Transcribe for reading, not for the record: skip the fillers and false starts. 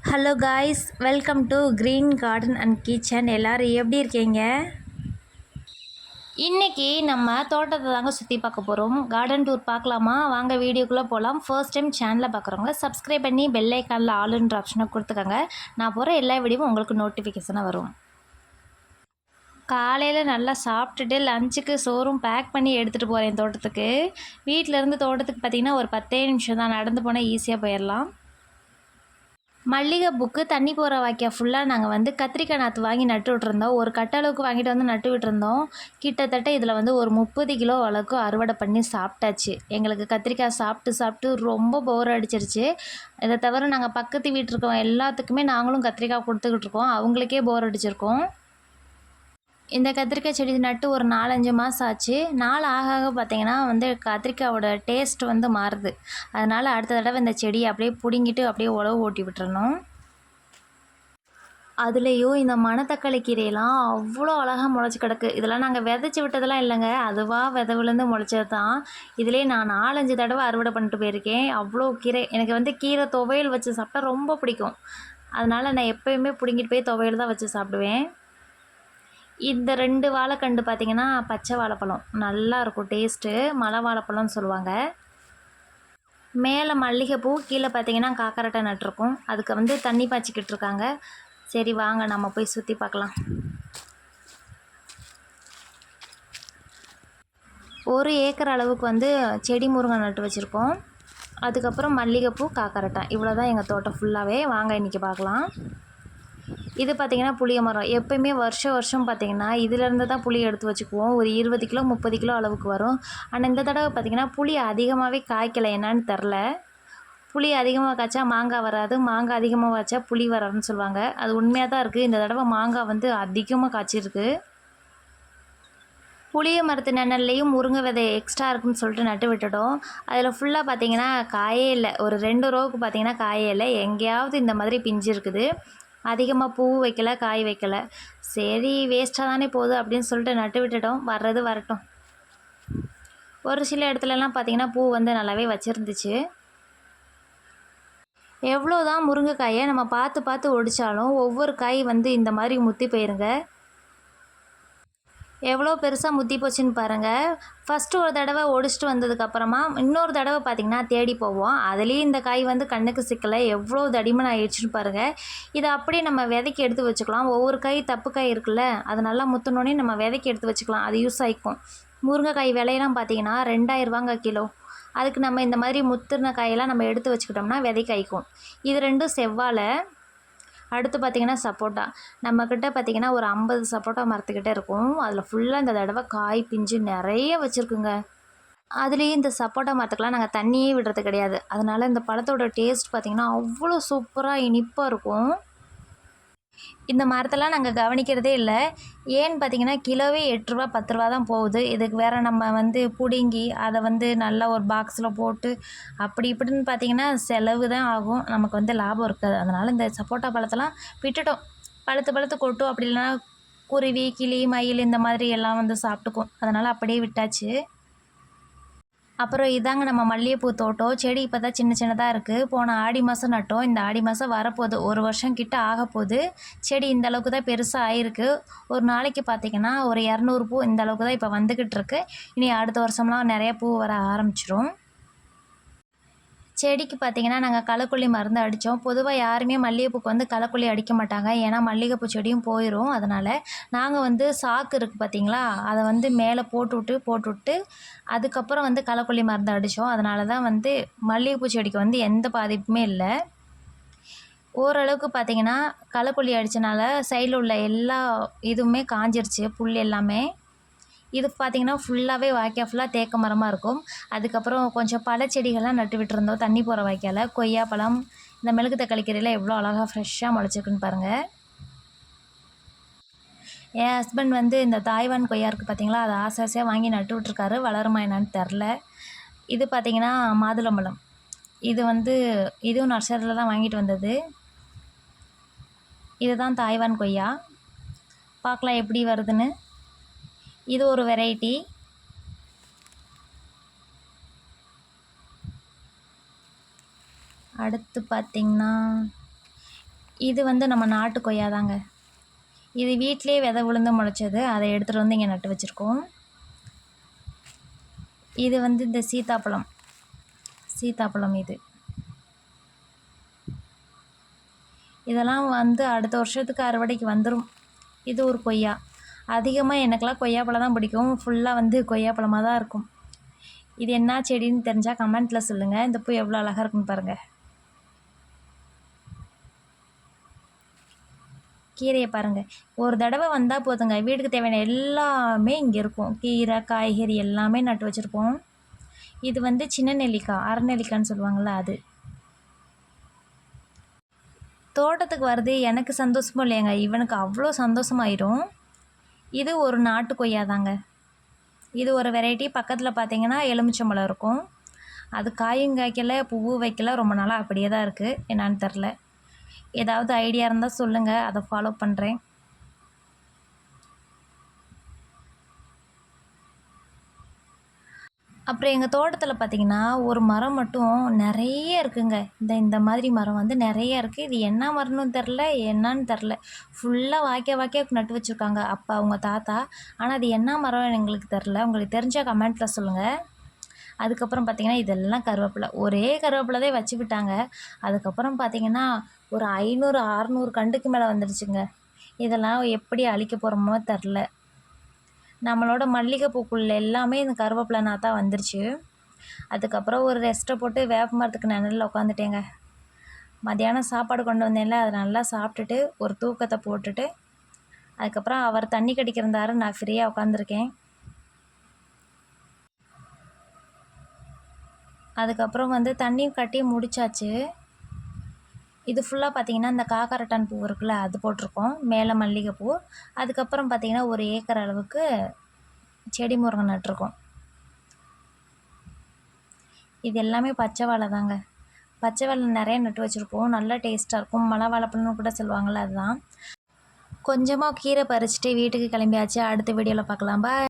Hello guys, welcome to green garden and kitchen. எல்லோரும் எப்படி இருக்கீங்க? இன்றைக்கி நம்ம தோட்டத்தை தாங்க சுற்றி பார்க்க போகிறோம். கார்டன் டூர் பார்க்கலாமா? வாங்க வீடியோக்குள்ளே போகலாம். ஃபர்ஸ்ட் டைம் சேனலை பார்க்குறவங்க சப்ஸ்கிரைப் பண்ணி பெல் ஐக்கானில் ஆளுன்ற ஆப்ஷனை கொடுத்துக்கோங்க. நான் போகிற எல்லா வீடியோவும் உங்களுக்கு நோட்டிஃபிகேஷனாக வரும். காலையில் நல்லா சாப்பிட்டுட்டு லஞ்சுக்கு சோறும் பேக் பண்ணி எடுத்துகிட்டு போகிறேன் தோட்டத்துக்கு. வீட்டிலேருந்து தோட்டத்துக்கு பார்த்திங்கன்னா ஒரு 10 நிமிஷம் தான், நடந்து போனால் ஈஸியாக போயிடலாம். மல்லிகை பூக்கு தண்ணி போகிற வாய்க்கா ஃபுல்லாக நாங்கள் கத்திரிக்காய் நாற்று வாங்கி நட்டு விட்டுருந்தோம். ஒரு கட்டளவுக்கு வாங்கிட்டு நட்டு விட்டுருந்தோம். கிட்டத்தட்ட இதில் ஒரு 30 கிலோ அளவுக்கு அறுவடை பண்ணி சாப்பிட்டாச்சு. எங்களுக்கு கத்திரிக்காய் சாப்பிட்டு சாப்பிட்டு ரொம்ப போர் அடிச்சிருச்சு. இதை தவிர நாங்கள் பக்கத்து வீட்டிருக்கோம் எல்லாத்துக்குமே நாங்களும் கத்திரிக்காய் கொடுத்துக்கிட்டு இருக்கோம். அவங்களுக்கே போர் அடிச்சிருக்கோம். இந்த கத்திரிக்காய் செடி நட்டு ஒரு 4-5 மாதம் ஆச்சு. நாள் ஆக ஆக பார்த்திங்கன்னா கத்திரிக்காயோட டேஸ்ட் மாறுது. அதனால் அடுத்த தடவை இந்த செடியை அப்படியே பிடுங்கிட்டு அப்படியே உழவு ஓட்டி விட்டுறணும். அதுலேயும் இந்த மணத்தக்காளி கீரையெல்லாம் அவ்வளோ அழகாக முளைச்சி கிடக்கு. இதெல்லாம் நாங்கள் விதைச்சி விட்டதெல்லாம் இல்லைங்க, அதுவாக விதவுலேருந்து முளைச்சது தான். இதிலே நான் 4-5 தடவை அறுவடை பண்ணிட்டு போயிருக்கேன். அவ்வளோ கீரை எனக்கு கீரை துவையல் வச்சு சாப்பிட்டா ரொம்ப பிடிக்கும். அதனால் நான் எப்போயுமே பிடுங்கிட்டு போய் துவையல் தான் வச்சு சாப்பிடுவேன். இந்த 2 வாழைக்கண்டு பார்த்திங்கன்னா பச்சை வாழைப்பழம் நல்லா இருக்கும் டேஸ்ட்டு. மலை வாழைப்பழம்னு சொல்லுவாங்க. மேலே மல்லிகைப்பூ, கீழே பார்த்திங்கன்னா காக்கரட்டை நட்டிருக்கும். அதுக்கு தண்ணி பாய்ச்சிக்கிட்டு இருக்காங்க. சரி வாங்க நம்ம போய் சுற்றி பார்க்கலாம். 1 ஏக்கர் அளவுக்கு செடி முருங்கை நட்டு வச்சுருக்கோம். அதுக்கப்புறம் மல்லிகைப்பூ, காக்கரட்டை, இவ்வளோ தான் எங்கள் தோட்டம் ஃபுல்லாகவே. வாங்க இன்றைக்கி பார்க்கலாம். இது பார்த்திங்கன்னா புளிய மரம். எப்போயுமே வருஷம் பார்த்திங்கன்னா இதிலேருந்து தான் புளி எடுத்து வச்சுக்குவோம். ஒரு 20 கிலோ 30 கிலோ அளவுக்கு வரும். ஆனால் இந்த தடவை பார்த்திங்கன்னா புளி அதிகமாகவே காய்க்கலை, என்னான்னு தெரில. புளி அதிகமாக காய்ச்சா மாங்காய் வராது, மாங்காய் அதிகமாக காய்ச்சா புளி வராதுன்னு சொல்லுவாங்க. அது உண்மையாக தான் இருக்குது. இந்த தடவை மாங்காய் அதிகமாக காய்ச்சிருக்கு. புளிய மரத்து நிழல்லையும் முருங்கை விதை எக்ஸ்ட்ரா இருக்குன்னு சொல்லிட்டு நட்டு விட்டுட்டோம். அதில் ஃபுல்லாக பார்த்திங்கன்னா காயே இல்லை. ஒரு 2 ரோவுக்கு பார்த்திங்கன்னா காயே இல்லை. எங்கேயாவது இந்த மாதிரி பிஞ்சு இருக்குது. அதிகமாக பூ வைக்கலை, காய் வைக்கலை. சரி வேஸ்ட்டாக தானே போகுது அப்படின்னு சொல்லிட்டு நட்டு விட்டுட்டோம். வர்றது வரட்டும். ஒரு சில இடத்துலலாம் பார்த்திங்கன்னா பூ நல்லாவே வச்சுருந்துச்சு. எவ்வளோ தான் முருங்கைக்காயை நம்ம பார்த்து பார்த்து ஒடித்தாலும் ஒவ்வொரு காய் இந்த மாதிரி முத்தி போயிருங்க. எவ்வளோ பெருசாக முத்தி போச்சுன்னு பாருங்கள். ஃபஸ்ட்டு ஒரு தடவை ஒடிச்சிட்டு வந்ததுக்கப்புறமா இன்னொரு தடவை பார்த்திங்கன்னா தேடி போவோம். அதுலேயும் இந்த காய் கண்ணுக்கு சிக்கலை. எவ்வளோ தடிமன் ஆயிடுச்சுன்னு பாருங்கள். இதை அப்படியே நம்ம விதைக்கு எடுத்து வச்சுக்கலாம். ஒவ்வொரு காய் தப்பு காய் இருக்குல்ல, அது நல்லா முத்தினோடனே நம்ம விதைக்கு எடுத்து வச்சுக்கலாம். அது யூஸ் ஆகிக்கும். முருங்கைக்காய் விலையெல்லாம் பார்த்திங்கன்னா 2000 ரூபாங்க கிலோ. அதுக்கு நம்ம இந்த மாதிரி முத்தின காயெல்லாம் நம்ம எடுத்து வச்சுக்கிட்டோம்னா விதை காய்க்கும். இது 2 செவ்வாழை. அடுத்து பார்த்திங்கன்னா சப்போட்டா. நம்மக்கிட்ட பார்த்திங்கன்னா ஒரு 50 சப்போட்டா மரத்துக்கிட்ட இருக்கும். அதில் ஃபுல்லாக இந்த தடவை காய் பிஞ்சு நிறைய வச்சுருக்குங்க. அதுலேயும் இந்த சப்போட்டா மரத்துக்கெலாம் நாங்கள் தண்ணியே விடுறது கிடையாது. அதனால் இந்த பழத்தோட டேஸ்ட் பார்த்திங்கன்னா அவ்வளோ சூப்பராக இனிப்பாக இருக்கும். இந்த மரத்தெல்லாம் நாங்கள் கவனிக்கிறதே இல்லை. ஏன்னு பார்த்திங்கன்னா கிலோவே 8 ரூபா 10 ரூபா தான் போகுது. இதுக்கு வேறு நம்ம பிடுங்கி அதை நல்லா ஒரு பாக்ஸில் போட்டு அப்படி இப்படின்னு பார்த்திங்கன்னா செலவு தான் ஆகும். நமக்கு லாபம் இருக்காது. அதனால் இந்த சப்போட்டா பழத்தெல்லாம் விட்டுட்டோம். பழுத்து கொட்டும். அப்படி இல்லைனா குருவி, கிளி, மயில் இந்த மாதிரி எல்லாம் சாப்பிட்டுக்கும். அதனால் அப்படியே விட்டாச்சு. அப்புறம் இதாங்க நம்ம மல்லிகைப்பூ தோட்டம். செடி இப்போ தான் சின்னதாக இருக்குது. போன ஆடி மாதம் நட்டோம். இந்த ஆடி மாதம் வரப்போகுது. 1 வருஷம் கிட்ட ஆக போகுது. செடி இந்த அளவுக்கு தான் பெருசாக ஆகிருக்கு. ஒரு நாளைக்கு பார்த்திங்கன்னா ஒரு 200 பூ இந்த அளவுக்கு தான் இப்போ வந்துக்கிட்டு இருக்கு. இனி அடுத்த வருஷம்லாம் நிறைய பூ வர ஆரம்பிச்சிரும். செடிக்கு பார்த்திங்கன்னா நாங்கள் களைக்கொல்லி மருந்து அடித்தோம். பொதுவாக யாருமே மல்லிகைப்பூக்கு களைக்கொல்லி அடிக்க மாட்டாங்க. ஏன்னா மல்லிகைப்பூ செடியும் போயிடும். அதனால் நாங்கள் சாக்கு இருக்குது பார்த்திங்களா, அதை மேலே போட்டுவிட்டு அதுக்கப்புறம் களைக்கொல்லி மருந்து அடித்தோம். அதனால தான் மல்லிகைப்பூ செடிக்கு எந்த பாதிப்புமே இல்லை. ஓரளவுக்கு பார்த்திங்கன்னா களைக்கொல்லி அடித்தனால சைடில் உள்ள எல்லா இதுவுமே காஞ்சிருச்சு, புல் எல்லாமே. இது பார்த்திங்கன்னா ஃபுல்லாகவே வாய்க்கால் ஃபுல்லாக தேக்க மரமாக இருக்கும். அதுக்கப்புறம் கொஞ்சம் பழச்செடிகள்லாம் நட்டு விட்டுருந்தோம் தண்ணி போகிற வாய்க்கால். கொய்யாப்பழம், இந்த மிளகு தக்காளி கீரையில் எவ்வளோ அழகாக ஃப்ரெஷ்ஷாக முளைச்சிருக்குன்னு பாருங்கள். என் ஹஸ்பண்ட் இந்த தாய்வான் கொய்யா இருக்குது பார்த்திங்களா, அதை ஆசையாக வாங்கி நட்டு விட்ருக்காரு. வளருமா என்னான்னு தெரில. இது பார்த்திங்கன்னா மாதுளம்பழம். இது இதுவும் நர்சரியில் தான் வாங்கிட்டு வந்தது. இதுதான் தாய்வான் கொய்யா. பார்க்கலாம் எப்படி வருதுன்னு. இது ஒரு வெரைட்டி. அடுத்து பார்த்திங்கன்னா இது வந்து நம்ம நாட்டு கொய்யா தாங்க. இது வீட்டிலேயே விதை விழுந்து முளைச்சது. அதை எடுத்துகிட்டு வந்து இங்கே நட்டு வச்சுருக்கோம். இது வந்து இந்த சீத்தாப்பழம் இது. இதெல்லாம் வந்து அடுத்த வருஷத்துக்கு அறுவடைக்கு வந்துடும். இது ஒரு கொய்யா. அதிகமாக எனக்கெல்லாம் கொய்யாப்பழம் தான் பிடிக்கும். ஃபுல்லாக வந்து கொய்யாப்பழமாக தான் இருக்கும். இது என்ன செடின்னு தெரிஞ்சால் கமெண்ட்டில் சொல்லுங்கள். இந்த பூ எவ்வளோ அழகாக இருக்குன்னு பாருங்கள். கீரையை பாருங்கள். ஒரு தடவை வந்தால் போதுங்க, வீட்டுக்கு தேவையான எல்லாமே இங்கே இருக்கும். கீரை, காய்கறி எல்லாமே நட்டு வச்சுருப்போம். இது வந்து சின்ன நெல்லிக்காய், அரைநெல்லிக்காய்ன்னு சொல்லுவாங்கள்ல அது. தோட்டத்துக்கு வருது எனக்கு சந்தோஷமும் இல்லையாங்க, இவனுக்கு அவ்வளோ சந்தோஷமாயிடும். இது ஒரு நாட்டு கொய்யா தாங்க. இது ஒரு வெரைட்டி. பக்கத்தில் பார்த்தீங்கன்னா எலுமிச்சம்பழம் இருக்கும். அது காயும் காய்க்கல, பூவும் வைக்கல, ரொம்ப நாளாக அப்படியே தான் இருக்குது. என்னான்னு தெரில. ஏதாவது ஐடியா இருந்தால் சொல்லுங்கள், அதை ஃபாலோ பண்ணுறேன். அப்புறம் எங்கள் தோட்டத்தில் பார்த்திங்கன்னா ஒரு மரம் மட்டும் நிறைய இருக்குங்க. இந்த மாதிரி மரம் வந்து நிறைய இருக்குது. இது என்ன மரம்னு தெரில, என்னன்னு தெரில. ஃபுல்லாக வாய்க்காக நட்டு வச்சுருக்காங்க அப்பா அவங்க தாத்தா. ஆனால் அது என்ன மரம் எங்களுக்கு தெரில. உங்களுக்கு தெரிஞ்சால் கமெண்ட்டில் சொல்லுங்கள். அதுக்கப்புறம் பார்த்திங்கன்னா இதெல்லாம் கருவேப்பிலை. ஒரே கருவேப்பிலை தான் வச்சு விட்டாங்க. அதுக்கப்புறம் பார்த்திங்கன்னா ஒரு 500 600 கண்டுக்கு மேலே வந்துடுச்சுங்க. இதெல்லாம் எப்படி அழிக்க போகிறோமோ தெரில. நம்மளோட மல்லிகைப்பூக்குள்ள எல்லாமே இந்த கருவேப்பிலை நாத்தா வந்துருச்சு. அதுக்கப்புறம் ஒரு ரெஸ்ட்டை போட்டு வேப்ப மரத்துக்கு நிழல்ல உட்காந்துட்டேங்க. மத்தியானம் சாப்பாடு கொண்டு வந்தேன்ல, அதை நல்லா சாப்பிட்டுட்டு ஒரு தூக்கத்தை போட்டுட்டு அதுக்கப்புறம் அவர் தண்ணி கடிக்கிறந்தாரு, நான் ஃப்ரீயாக உட்காந்துருக்கேன். அதுக்கப்புறம் வந்து தண்ணியும் கட்டி முடிச்சாச்சு. இது ஃபுல்லாக பார்த்திங்கன்னா இந்த காக்கரட்டான் பூ இருக்குல்ல, அது போட்டிருக்கோம். மேலே மல்லிகைப்பூ. அதுக்கப்புறம் பார்த்திங்கன்னா ஒரு ஏக்கர் அளவுக்கு செடி முருங்கை நட்டிருக்கோம். இது எல்லாமே பச்சை வாழை தாங்க. பச்சை வாழை நிறைய நட்டு வச்சுருப்போம். நல்லா டேஸ்ட்டாக இருக்கும். மலை வாழைப்பழம்னு கூட சொல்லுவாங்கள்ல, அதுதான். கொஞ்சமாக கீரை பறிச்சுட்டு வீட்டுக்கு கிளம்பியாச்சு. அடுத்த வீடியோவில் பார்க்கலாம். பாய்.